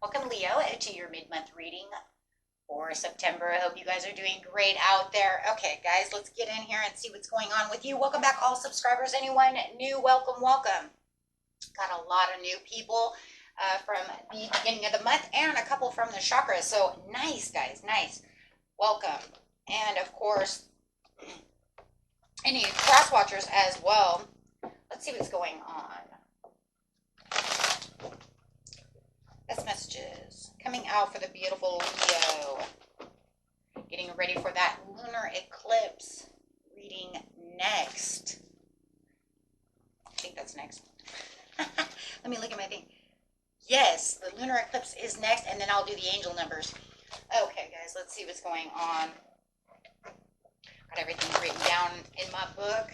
Welcome, Leo, to your mid-month reading for September. I hope you guys are doing great out there. Okay, guys, let's get in here and see what's going on with you. Welcome back, all subscribers. Anyone new, welcome, welcome. Got a lot of new people from the beginning of the month and a couple from the chakras. So nice, guys, nice. Welcome. And, of course, any cross watchers as well. Let's see what's going on. Best messages coming out for the beautiful Leo. Getting ready for that lunar eclipse reading next. I think that's next. Let me look at my thing. Yes, the lunar eclipse is next, and then I'll do the angel numbers. Okay, guys, let's see what's going on. Got everything written down in my book.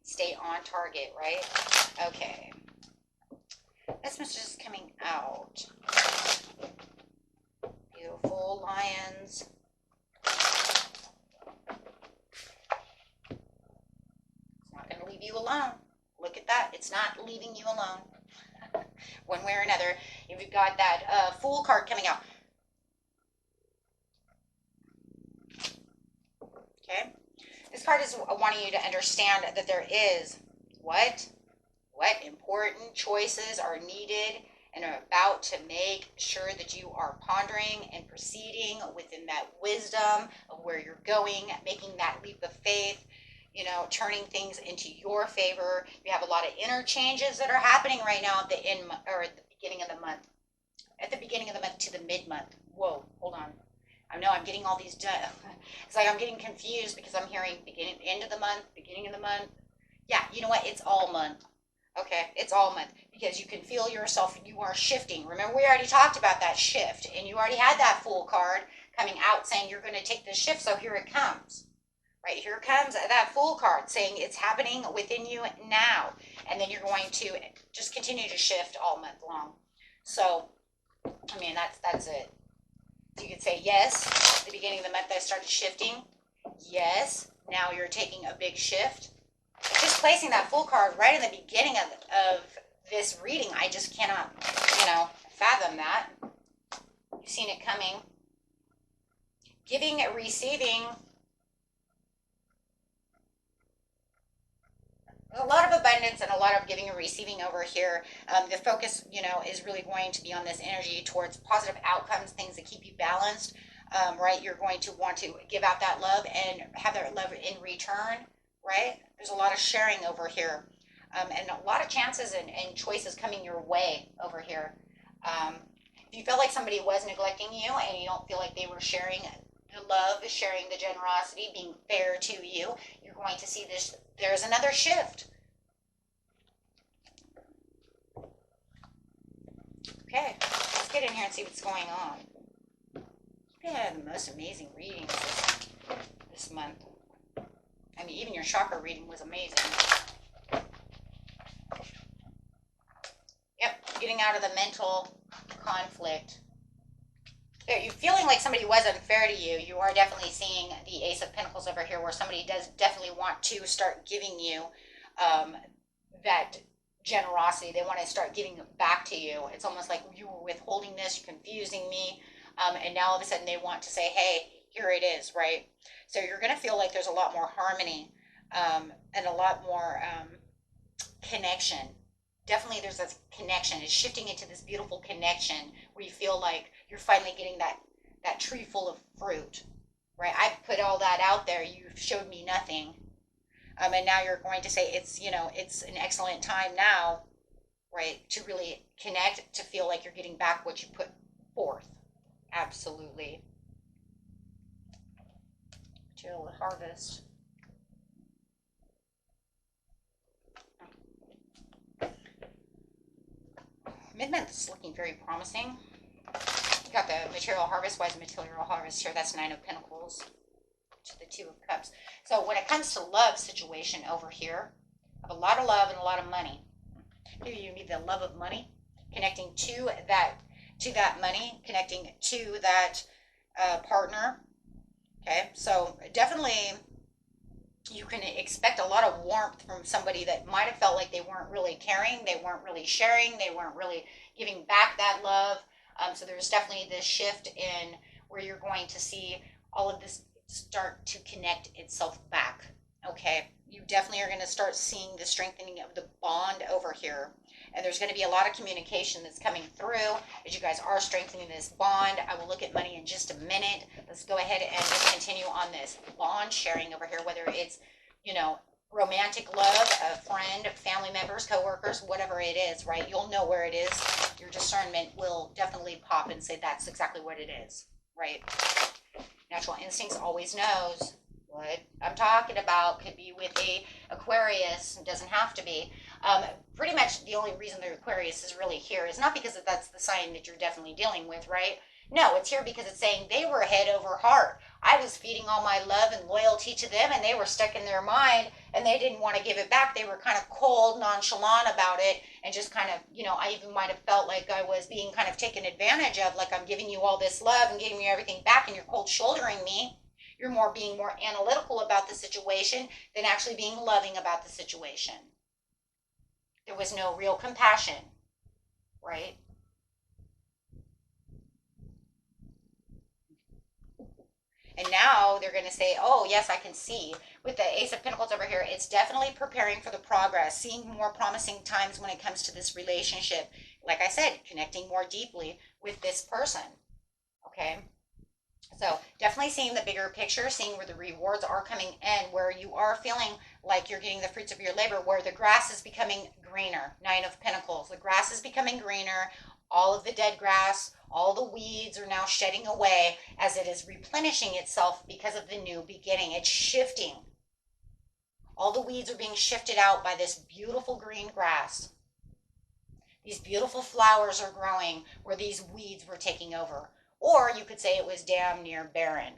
Stay on target, right? Okay. This message is coming out. Beautiful lions. It's not going to leave you alone. Look at that. It's not leaving you alone. One way or another. You've got that Fool card coming out. Okay. This card is wanting you to understand that there is what important choices are needed and are about to make sure that you are pondering and proceeding within that wisdom of where you're going, making that leap of faith, you know, turning things into your favor. You have a lot of interchanges that are happening right now at the end or at the beginning of the month. At the beginning of the month to the mid-month. Whoa, hold on. I know I'm getting all these done. It's like I'm getting confused because I'm hearing beginning, end of the month, beginning of the month. Yeah, you know what? It's all month. Okay, it's all month because you can feel yourself, you are shifting. Remember, we already talked about that shift, and you already had that Fool card coming out saying you're going to take this shift, so here it comes. Right, here comes that Fool card saying it's happening within you now, and then you're going to just continue to shift all month long. So, I mean, that's it. You could say, yes, at the beginning of the month I started shifting. Yes, now you're taking a big shift. Just placing that Fool card right in the beginning of this reading, I just cannot, fathom that. You've seen it coming. Giving, receiving. A lot of abundance and a lot of giving and receiving over here. The focus, is really going to be on this energy towards positive outcomes, things that keep you balanced, right? You're going to want to give out that love and have that love in return, right? There's a lot of sharing over here, and a lot of chances and choices coming your way over here. If you feel like somebody was neglecting you and you don't feel like they were sharing the love, sharing the generosity, being fair to you, you're going to see this. There's another shift. Okay, let's get in here and see what's going on. Yeah, the most amazing readings this month. I mean, even your chakra reading was amazing. Yep, getting out of the mental conflict. You're feeling like somebody was unfair to you. You are definitely seeing the Ace of Pentacles over here where somebody does definitely want to start giving you that generosity. They want to start giving it back to you. It's almost like you were withholding this, you're confusing me, and now all of a sudden they want to say, hey, here it is, right? So you're going to feel like there's a lot more harmony and a lot more connection. Definitely there's this connection. It's shifting into this beautiful connection where you feel like you're finally getting that tree full of fruit, right? I put all that out there. You've showed me nothing. And now you're going to say it's an excellent time now, right, to really connect, to feel like you're getting back what you put forth. Absolutely. Material harvest. Mid-month is looking very promising. You got the material harvest. Why is the material harvest here? That's Nine of Pentacles to the Two of Cups. So when it comes to love situation over here, I have a lot of love and a lot of money. Maybe you need the love of money, connecting to that money, connecting to that partner. Okay, so definitely you can expect a lot of warmth from somebody that might have felt like they weren't really caring, they weren't really sharing, they weren't really giving back that love. So there's definitely this shift in where you're going to see all of this start to connect itself back. Okay, you definitely are going to start seeing the strengthening of the bond over here. And there's going to be a lot of communication that's coming through as you guys are strengthening this bond. I will look at money in just a minute. Let's go ahead and just continue on this bond sharing over here, whether it's, you know, romantic love, a friend, family members, coworkers, whatever it is, right? You'll know where it is. Your discernment will definitely pop and say that's exactly what it is, right? Natural instincts always knows what I'm talking about. Could be with a Aquarius. It doesn't have to be. Pretty much the only reason the Aquarius is really here is not because that's the sign that you're definitely dealing with, right? No, it's here because it's saying they were head over heart. I was feeding all my love and loyalty to them, and they were stuck in their mind, and they didn't want to give it back. They were kind of cold, nonchalant about it, and just kind of, you know, I even might have felt like I was being kind of taken advantage of, like I'm giving you all this love and giving you everything back, and you're cold shouldering me. You're more being more analytical about the situation than actually being loving about the situation. There was no real compassion, right? And now they're going to say, oh, yes, I can see. With the Ace of Pentacles over here, it's definitely preparing for the progress, seeing more promising times when it comes to this relationship. Like I said, connecting more deeply with this person. Okay? So definitely seeing the bigger picture, seeing where the rewards are coming in, where you are feeling like you're getting the fruits of your labor, where the grass is becoming greener. Nine of Pentacles. The grass is becoming greener. All of the dead grass, all the weeds are now shedding away as it is replenishing itself because of the new beginning. It's shifting. All the weeds are being shifted out by this beautiful green grass. These beautiful flowers are growing where these weeds were taking over. Or you could say it was damn near barren.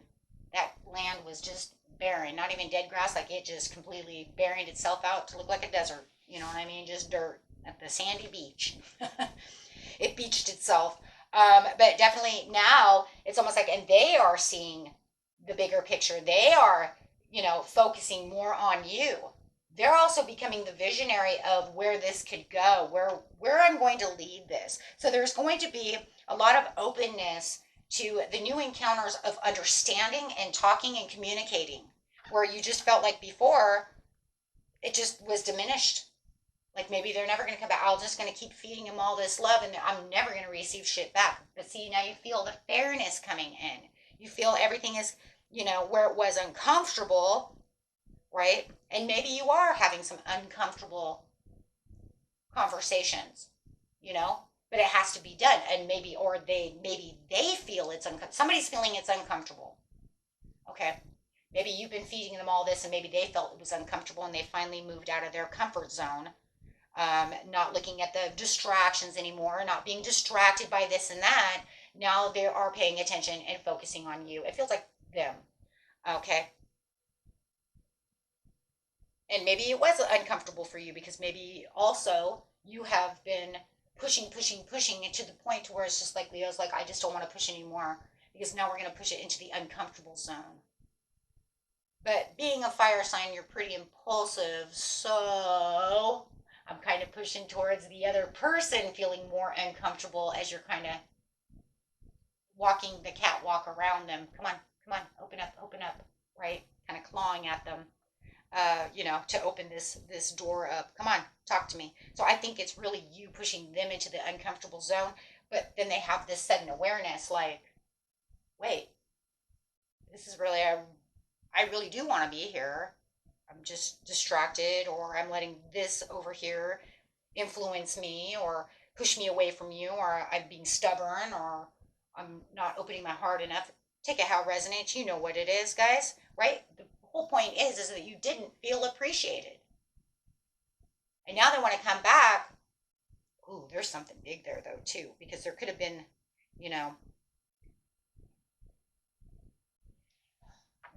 That land was just barren, not even dead grass, like it just completely buried itself out to look like a desert. You know what I mean? Just dirt at the sandy beach. It beached itself. But definitely now it's almost like, and they are seeing the bigger picture. They are, you know, focusing more on you. They're also becoming the visionary of where this could go, where I'm going to lead this. So there's going to be a lot of openness to the new encounters of understanding and talking and communicating, where you just felt like before it just was diminished. Like maybe they're never going to come back. I'm just going to keep feeding them all this love and I'm never going to receive shit back. But see, now you feel the fairness coming in. You feel everything is, you know, where it was uncomfortable, right? And maybe you are having some uncomfortable conversations, you know, but it has to be done. And maybe, or maybe they feel it's uncomfortable. Somebody's feeling it's uncomfortable. Okay. Maybe you've been feeding them all this and maybe they felt it was uncomfortable and they finally moved out of their comfort zone. Not looking at the distractions anymore, not being distracted by this and that. Now they are paying attention and focusing on you. It feels like them. Okay. And maybe it was uncomfortable for you because maybe also you have been pushing it to the point to where it's just like Leo's like, I just don't want to push anymore because now we're going to push it into the uncomfortable zone. But being a fire sign, you're pretty impulsive. So I'm kind of pushing towards the other person feeling more uncomfortable as you're kind of walking the catwalk around them. Come on, open up, right? Kind of clawing at them, you know, to open this door up. Come on, talk to me. So I think it's really you pushing them into the uncomfortable zone, but then they have this sudden awareness, like, wait, this is really I really do want to be here. I'm just distracted, or I'm letting this over here influence me, or push me away from you, or I'm being stubborn, or I'm not opening my heart enough. Take it how it resonates. You know what it is, guys, right? The whole point is that you didn't feel appreciated. And now they want to come back. Ooh, there's something big there, though, too, because there could have been, you know,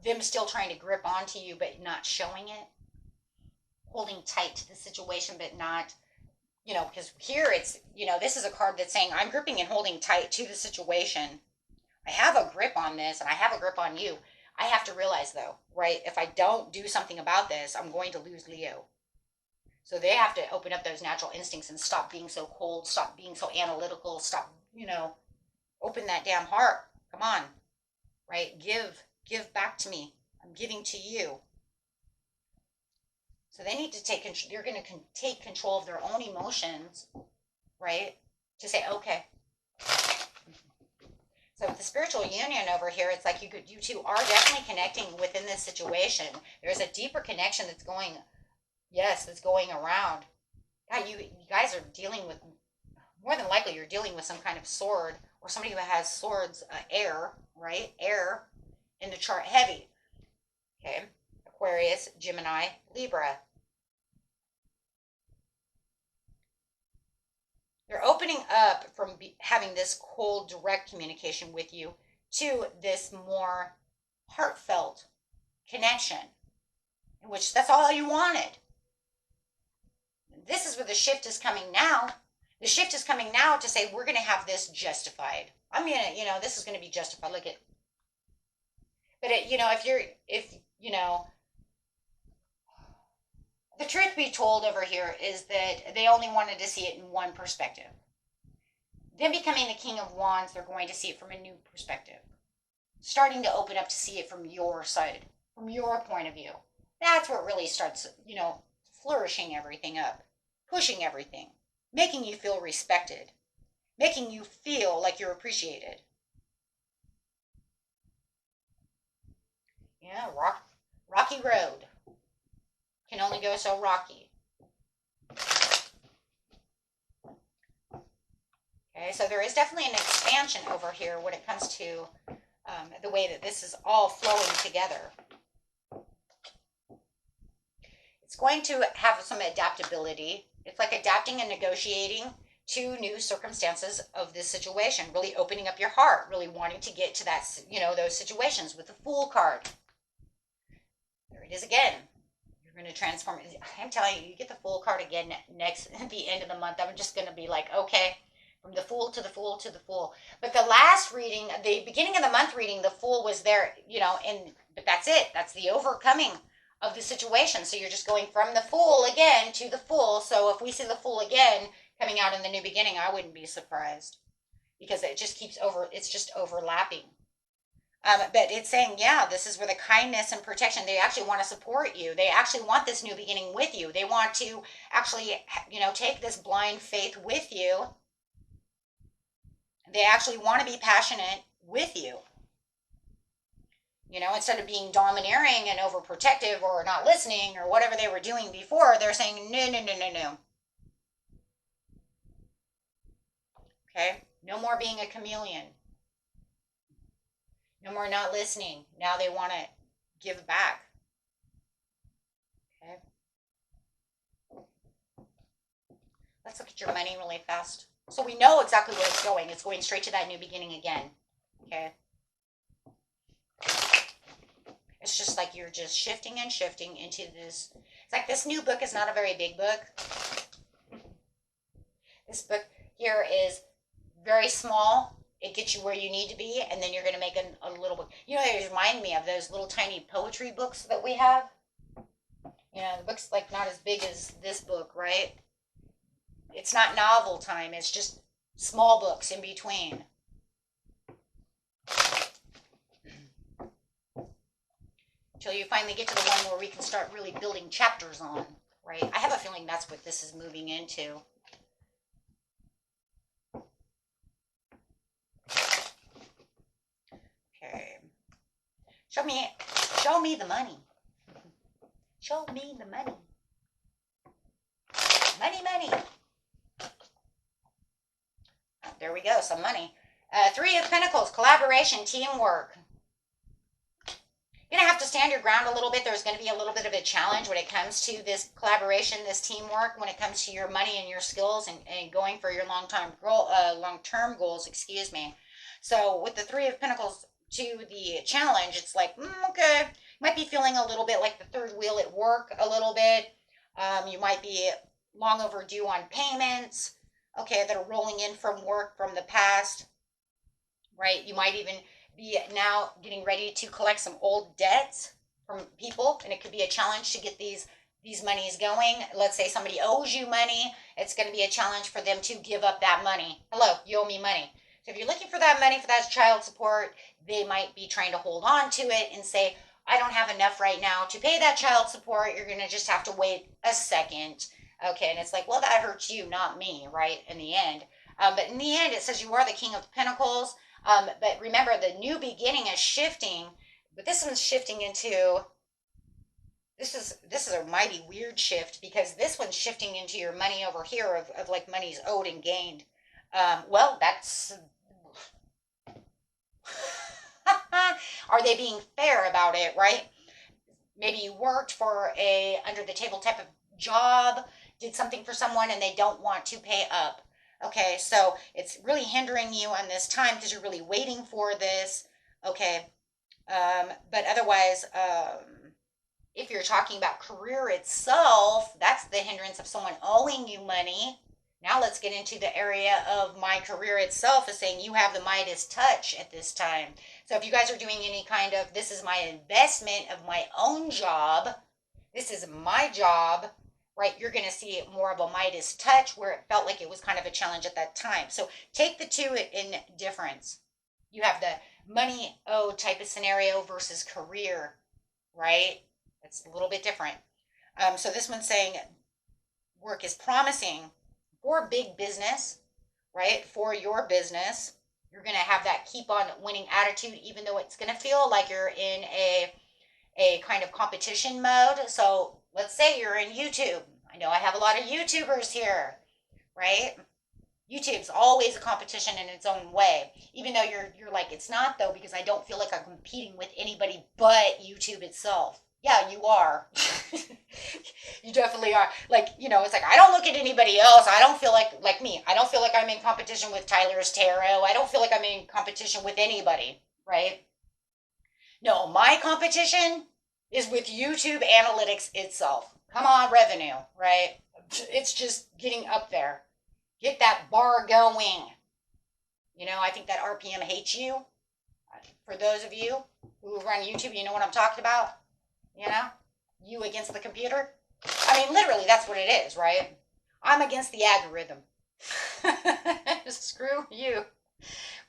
them still trying to grip onto you, but not showing it. Holding tight to the situation, but not, you know, because here it's, you know, this is a card that's saying I'm gripping and holding tight to the situation. I have a grip on this and I have a grip on you. I have to realize though, right? If I don't do something about this, I'm going to lose Leo. So they have to open up those natural instincts and stop being so cold, stop being so analytical, stop, open that damn heart. Come on, right? Give back to me. I'm giving to you. So they need to take control. They're going to take control of their own emotions, right? To say, okay. So with the spiritual union over here, it's like you two are definitely connecting within this situation. There's a deeper connection that's going, yes, that's going around. God, you guys are dealing with, more than likely, you're dealing with some kind of sword or somebody who has swords, air, right? Air in the chart heavy. Okay. Aquarius, Gemini, Libra. They're opening up from having this cold, direct communication with you to this more heartfelt connection, in which that's all you wanted. This is where the shift is coming now. The shift is coming now to say, we're going to have this justified. I'm going to, this is going to be justified. Look at, but if the truth be told over here is that they only wanted to see it in one perspective. Them becoming the King of Wands, they're going to see it from a new perspective. Starting to open up to see it from your side, from your point of view. That's what really starts, flourishing everything up, pushing everything, making you feel respected, making you feel like you're appreciated. Yeah, rocky road. Can only go so rocky. Okay, so there is definitely an expansion over here when it comes to the way that this is all flowing together. It's going to have some adaptability. It's like adapting and negotiating to new circumstances of this situation, really opening up your heart, really wanting to get to that, those situations with the Fool card. There it is again. You're going to transform. I'm telling you, you get the Fool card again next at the end of the month. I'm just going to be like, okay, from the Fool to the Fool to the Fool. But the last reading, the beginning of the month reading, the Fool was there, but that's it. That's the overcoming of the situation. So you're just going from the Fool again to the Fool. So if we see the Fool again coming out in the new beginning, I wouldn't be surprised, because it just it's just overlapping. But it's saying, yeah, this is where the kindness and protection, they actually want to support you. They actually want this new beginning with you. They want to actually, take this blind faith with you. They actually want to be passionate with you. Instead of being domineering and overprotective or not listening or whatever they were doing before, they're saying, no, no, no, no, no. Okay? No more being a chameleon. No more not listening. Now they want to give back. Okay? Let's look at your money really fast. So we know exactly where it's going. It's going straight to that new beginning again. Okay? It's just like you're just shifting and shifting into this. It's like this new book is not a very big book. This book here is very small. It gets you where you need to be, and then you're going to make a little book. They remind me of those little tiny poetry books that we have. The book's like not as big as this book, right? It's not novel time. It's just small books in between. Until you finally get to the one where we can start really building chapters on, right? I have a feeling that's what this is moving into. Okay. Show me the money. Show me the money. Money. There we go, some money. 3 of Pentacles, collaboration, teamwork. You're going to have to stand your ground a little bit. There's going to be a little bit of a challenge when it comes to this collaboration, this teamwork, when it comes to your money and your skills and going for your long-term goals, excuse me. So with the 3 of Pentacles to the challenge, it's like, okay, you might be feeling a little bit like the third wheel at work a little bit. You might be long overdue on payments, okay, that are rolling in from work from the past, right? You might even be now getting ready to collect some old debts from people, and it could be a challenge to get these monies going. Let's say somebody owes you money. It's going to be a challenge for them to give up that money. Hello, you owe me money. So if you're looking for that money for that child support, they might be trying to hold on to it and say, I don't have enough right now to pay that child support. You're going to just have to wait a second. Okay, and it's like, well, that hurts you, not me, right? In the end. But in the end, it says you are the King of Pentacles. But remember, the new beginning is shifting. But this one's shifting into, this is a mighty weird shift, because this one's shifting into your money over here of like money's owed and gained. Well, that's, are they being fair about it, right? Maybe you worked for a under the table type of job, did something for someone, and they don't want to pay up. Okay, so it's really hindering you on this time because you're really waiting for this. Okay, but otherwise, if you're talking about career itself, that's the hindrance of someone owing you money. Now let's get into the area of my career itself, is saying you have the Midas touch at this time. So if you guys are doing any kind of, this is my investment of my own job, this is my job, right? You're going to see more of a Midas touch, where it felt like it was kind of a challenge at that time. So take the two in difference. You have the money owed type of scenario versus career, right? It's a little bit different. So this one's saying work is promising for big business, right? For your business, you're going to have that keep on winning attitude, even though it's going to feel like you're in a kind of competition mode. So let's say you're in YouTube. I know I have a lot of YouTubers here, right? YouTube's always a competition in its own way, even though you're like, it's not though, because I don't feel like I'm competing with anybody but YouTube itself. Yeah, you are. You definitely are. Like, it's like, I don't look at anybody else. I don't feel like me. I don't feel like I'm in competition with Tyler's Tarot. I don't feel like I'm in competition with anybody, right? No, my competition is with YouTube analytics itself. Come on, revenue, right? It's just getting up there. Get that bar going. I think that RPM hates you. For those of you who run YouTube, you know what I'm talking about. You against the computer. I mean, literally, that's what it is, right? I'm against the algorithm. Screw you,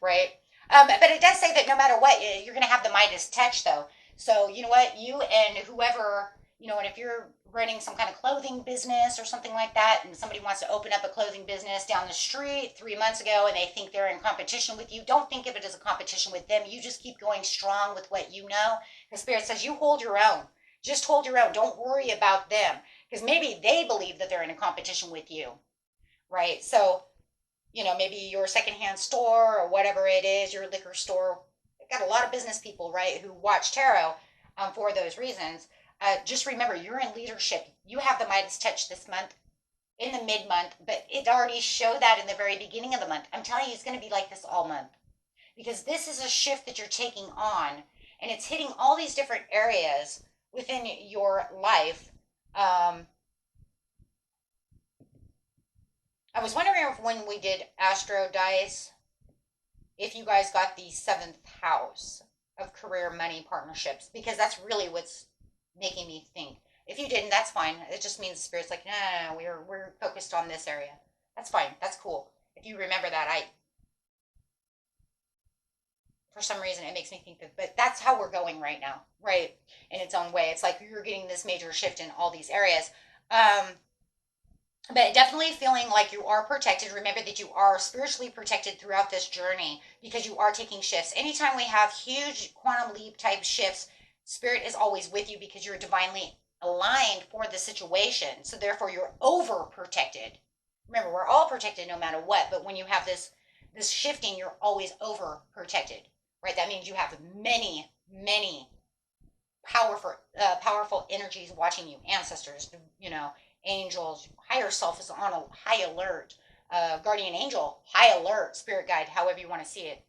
right? But it does say that no matter what, you're going to have the Midas touch, though. So, you know what? You and whoever, and if you're running some kind of clothing business or something like that, and somebody wants to open up a clothing business down the street 3 months ago, and they think they're in competition with you, don't think of it as a competition with them. You just keep going strong with what you know. Because Spirit says you hold your own. Just hold your own. Don't worry about them. Because maybe they believe that they're in a competition with you, right? So, maybe your secondhand store or whatever it is, your liquor store, they've got a lot of business people, right, who watch tarot for those reasons. Just remember, you're in leadership. You have the Midas touch this month, in the mid-month, but it already showed that in the very beginning of the month. I'm telling you, it's going to be like this all month. Because this is a shift that you're taking on, and it's hitting all these different areas within your life. I was wondering if when we did Astro Dice, if you guys got the 7th house of career, money, partnerships, because that's really what's making me think. If you didn't, that's fine. It just means the Spirit's like, no, we're focused on this area. That's fine. That's cool. If you remember that, for some reason, it makes me think that, but that's how we're going right now, right? In its own way. It's like you're getting this major shift in all these areas. But definitely feeling like you are protected. Remember that you are spiritually protected throughout this journey, because you are taking shifts. Anytime we have huge quantum leap type shifts, Spirit is always with you, because you're divinely aligned for the situation. So therefore, you're overprotected. Remember, we're all protected no matter what. But when you have this shifting, you're always overprotected, right? That means you have many, many powerful energies watching you. Ancestors, angels, higher self is on a high alert. Guardian angel, high alert. Spirit guide, however you want to see it.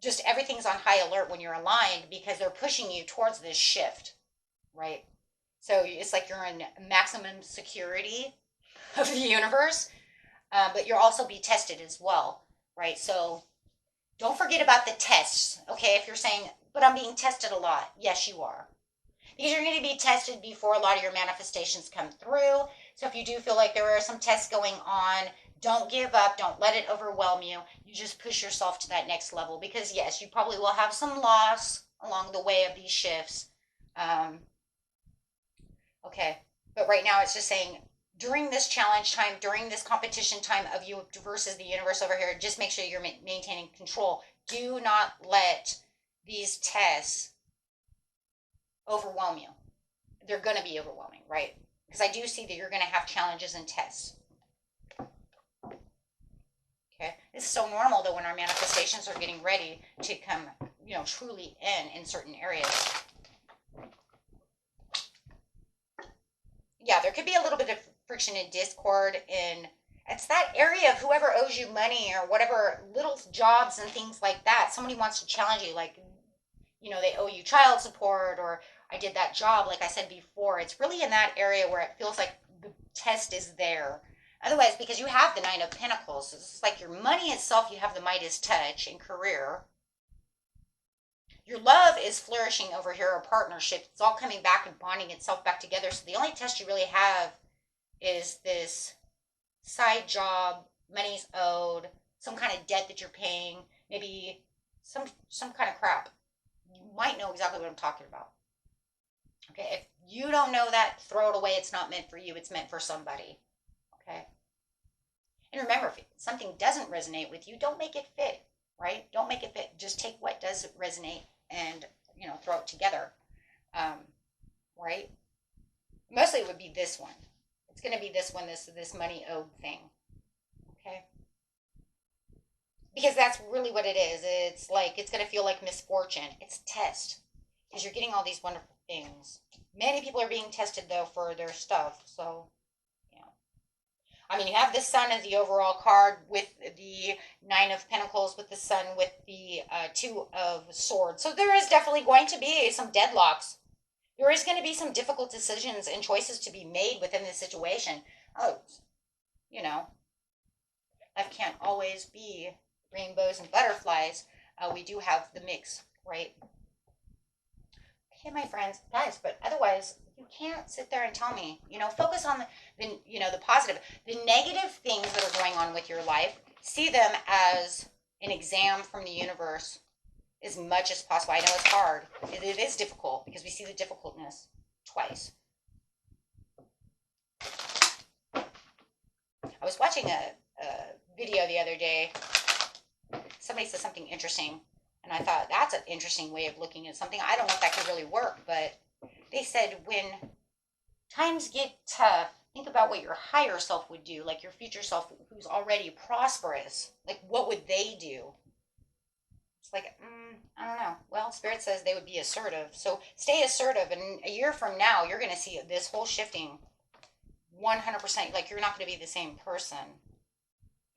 Just everything's on high alert when you're aligned, because they're pushing you towards this shift, right? So it's like you're in maximum security of the universe, but you'll also be tested as well, right? So Don't forget about the tests, okay? If you're saying, but I'm being tested a lot. Yes, you are. Because you're going to be tested before a lot of your manifestations come through. So if you do feel like there are some tests going on, don't give up. Don't let it overwhelm you. You just push yourself to that next level. Because yes, you probably will have some loss along the way of these shifts. Um, okay. But right now it's just saying during this challenge time, during this competition time of you versus the universe over here, just make sure you're maintaining control. Do not let these tests overwhelm you. They're going to be overwhelming, right? Because I do see that you're going to have challenges and tests. Okay, it's so normal that when our manifestations are getting ready to come, truly in certain areas. Yeah, there could be a little bit of friction and discord in it's that area of whoever owes you money or whatever little jobs and things like that. Somebody wants to challenge you, like, they owe you child support or I did that job, like I said before. It's really in that area where it feels like the test is there. Otherwise, because you have the Nine of Pentacles, it's like your money itself, you have the Midas touch in career. Your love is flourishing over here, a partnership. It's all coming back and bonding itself back together. So the only test you really have is this side job, money's owed, some kind of debt that you're paying, maybe some kind of crap. You might know exactly what I'm talking about. Okay, if you don't know that, throw it away. It's not meant for you. It's meant for somebody. Okay. And remember, if something doesn't resonate with you, don't make it fit, right? Don't make it fit. Just take what does resonate and, throw it together, right? Mostly it would be this one. It's going to be this one, this money owed thing, okay? Because that's really what it is. It's like, it's going to feel like misfortune. It's a test because you're getting all these wonderful things. Many people are being tested, though, for their stuff, so I mean, you have the Sun as the overall card with the Nine of Pentacles, with the Sun, with the Two of Swords. So there is definitely going to be some deadlocks. There is going to be some difficult decisions and choices to be made within this situation. Oh, life can't always be rainbows and butterflies. We do have the mix, right? Okay, my friends, guys, but otherwise, you can't sit there and tell me, focus on the positive. The negative things that are going on with your life, see them as an exam from the universe as much as possible. I know it's hard. It is difficult because we see the difficultness twice. I was watching a video the other day. Somebody said something interesting, and I thought that's an interesting way of looking at something. I don't know if that could really work, but they said when times get tough, think about what your higher self would do, like your future self who's already prosperous. Like, what would they do? It's like, I don't know. Well, Spirit says they would be assertive. So stay assertive. And a year from now, you're going to see this whole shifting 100%. Like, you're not going to be the same person.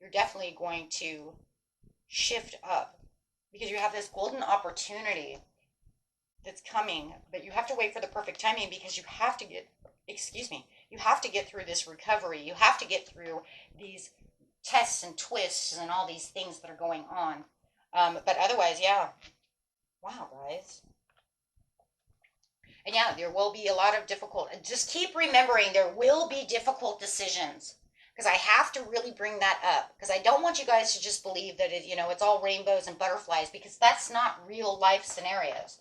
You're definitely going to shift up because you have this golden opportunity that's coming, but you have to wait for the perfect timing because you have to get through this recovery. You have to get through these tests and twists and all these things that are going on. But otherwise, yeah. Wow, guys. And yeah, there will be a lot of difficult, just keep remembering there will be difficult decisions. Because I have to really bring that up. Because I don't want you guys to just believe that it's all rainbows and butterflies. Because that's not real life scenarios.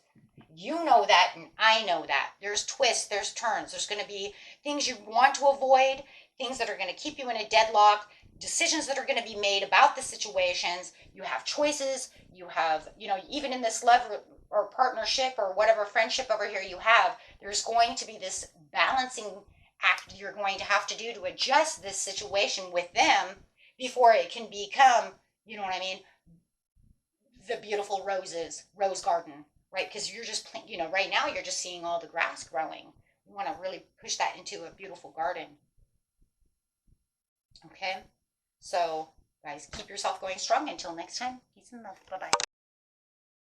You know that, and I know that. There's twists, there's turns. There's going to be things you want to avoid, things that are going to keep you in a deadlock, decisions that are going to be made about the situations. You have choices. You have, even in this love or partnership or whatever friendship over here you have, there's going to be this balancing act you're going to have to do to adjust this situation with them before it can become, the beautiful rose garden, right? Because you're just, right now you're just seeing all the grass growing. We want to really push that into a beautiful garden. Okay? So, guys, keep yourself going strong. Until next time, peace and love. Bye-bye.